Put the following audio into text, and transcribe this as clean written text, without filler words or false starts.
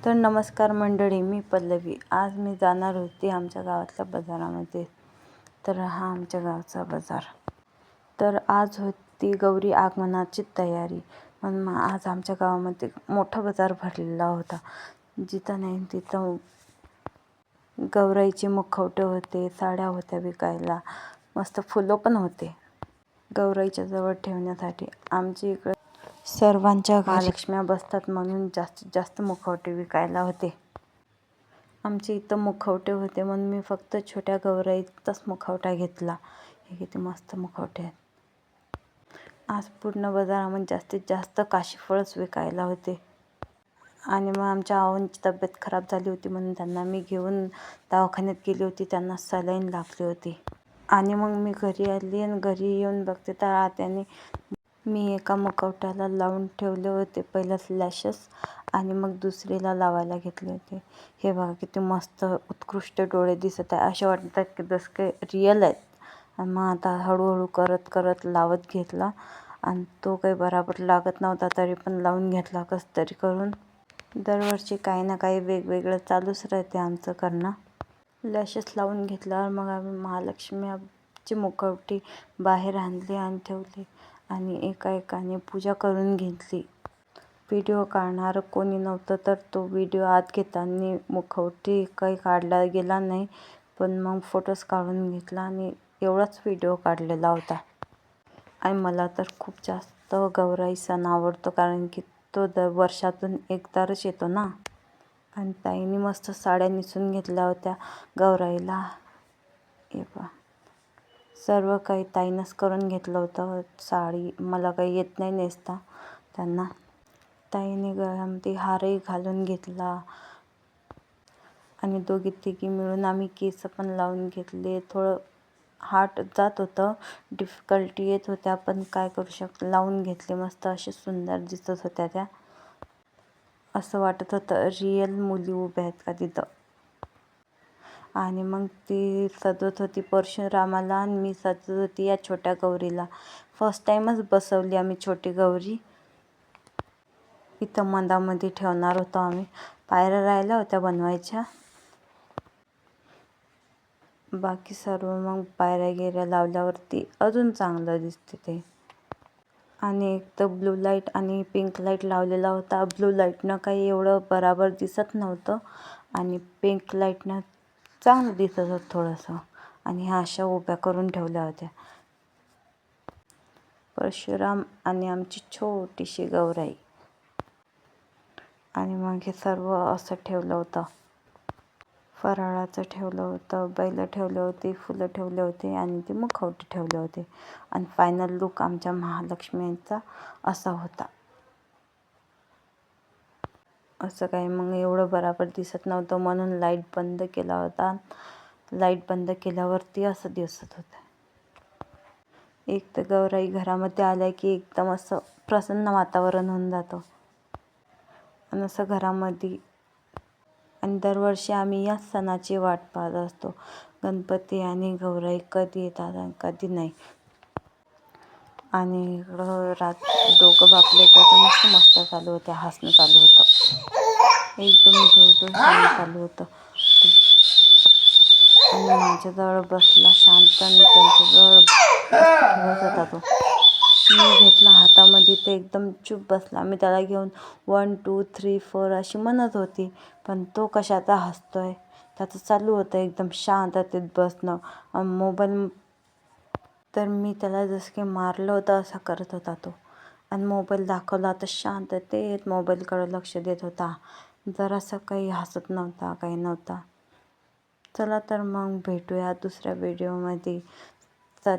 तर नमस्कार मंडळी, मी पल्लवी. आज मी जाणार होती आमच्या गावातल्या बाजारामध्ये. तर हा आमच्या गावचा बाजार. तर आज होती गौरी आगमनाची तयारी. म्हणून मग आज आमच्या गावामध्ये मोठा बाजार भरलेला होता. जिथं नाही तिथं गौराईचे मुखवटे होते, साड्या होत्या विकायला, मस्त फुलं पण होते गौराईच्या जवळ ठेवण्यासाठी. आमच्या इकडं सर्वांच्या महालक्ष्म्या बसतात म्हणून जास्तीत जास्त मुखवटे विकायला होते. आमच्या इथं मुखवटे होते म्हणून मी फक्त छोट्या गौराईचाच मुखवटा घेतला. हे किती मस्त मुखवटे आहेत. आज पूर्ण बाजारामध्ये जास्तीत जास्त काशीफळच विकायला होते. आणि मग आमच्या आऊंची तब्येत खराब झाली होती म्हणून त्यांना मी घेऊन दवाखान्यात गेली होती. त्यांना सलाईन लागली होती. आणि मग मी घरी आली आणि घरी येऊन बघते तर आत्याने मी एका मुखवट्याला लावून ठेवले होते पहिल्याच लॅशेस आणि मग दुसरीला लावायला घेतले होते. हे बघा किती मस्त उत्कृष्ट डोळे दिसत आहे. असे वाटतात की जसं काही रिअल आहेत. आणि मग आता हळूहळू करत करत लावत घेतला आणि तो काही बराबर लागत नव्हता तरी पण लावून घेतला कसं तरी करून. दरवर्षी काही ना काही वेगवेगळं चालूच राहते आमचं करणं. लॅशेस लावून घेतल्यावर मग आम्ही महालक्ष्मीची मुखवटी बाहेर आणली आणि ठेवली आणि एका एकाने पूजा करून घेतली. व्हिडिओ काढणारं कोणी नव्हतं तर तो व्हिडिओ आत घेताना मुखवटी काही काढला गेला नाही, पण मग फोटोज काढून घेतला आणि एवढाच व्हिडिओ काढलेला होता. आणि मला तर खूप जास्त गौराई सण आवडतो कारण की तो वर्षातून एकदाच येतो ना. आणि ताईंनी मस्त साड्या नेसून घेतल्या होत्या गौराईला. हे पहा, सर्व काही ताईनंच करून घेतलं होतं. साडी मला काही येत नाही नेसता. त्यांना ताईने गळ्यामध्ये हारही घालून घेतला आणि दोघी तिघी मिळून आम्ही केस पण लावून घेतले. थोडं हार्ड जात होतं, डिफिकल्टी येत होत्या, पण काय करू शकतो, लावून घेतले. मस्त असे सुंदर दिसत होत्या त्या. असं वाटत होतं रिअल मुली उभ्या आहेत का तिथं. आणि मग ती सजवत होती परशुरामाला आणि मी सजवत होती या छोट्या गौरीला. फर्स्ट टाईमच बसवली आम्ही छोटी गौरी. इथं मंदामध्ये ठेवणार होतो आम्ही. पायऱ्या राहिल्या होत्या बनवायच्या. बाकी सर्व मग पायऱ्या गिऱ्या लावल्यावरती अजून चांगलं दिसते ते. आणि एक तर ब्लू लाईट आणि पिंक लाईट लावलेला होता. ब्लू लाईटनं काही एवढं बराबर दिसत नव्हतं आणि पिंक लाईटनं चांगलं दिसत होतं थोडंसं. आणि ह्या अशा उभ्या करून ठेवल्या होत्या परशुराम आणि आमची छोटीशी गौराई. आणि मग हे सर्व असं ठेवलं होतं. फराळाचं ठेवलं होतं, बैलं ठेवले होते, फुलं ठेवले होते आणि ते मुखवटे ठेवले होते. आणि फायनल लुक आमच्या महालक्ष्मीचा असा होता. असं काही मग एवढं बराबर दिसत नव्हतं म्हणून लाईट बंद केला होता. लाईट बंद केल्यावरती असं दिसत होतं. एक तर गौराई घरामध्ये आल्या की एकदम असं प्रसन्न वातावरण होऊन जातं आणि असं घरामध्ये. आणि दरवर्षी आम्ही या सणाची वाट पाहत असतो. गणपती आणि गौराई कधी येतात आणि कधी नाही. आणि इकडं दोघं बापलेकाचं मस्त मस्त चालू होते, हसणं चालू होतं. एकदम जोरदार चालू होतं. आणि माझ्याजवळ बसला शांत आणि त्यांच्याजवळ खेळत होता तो. मी घेतला हातामध्ये ते एकदम चूप बसला. मी त्याला घेऊन 1 2 3 4 अशी म्हणत होती, पण तो कशाचा हसतोय. त्याचं चालू होतं एकदम शांततेत बसणं. मोबाईल तर मी त्याला जसं की मारलं होतं असं करत होता तो. आणि मोबाईल दाखवला तर शांततेत मोबाईलकडे लक्ष देत होता. जरासं काही हसत नव्हता, काही नव्हता. चला तर मग भेटूया दुसऱ्या व्हिडिओमध्ये.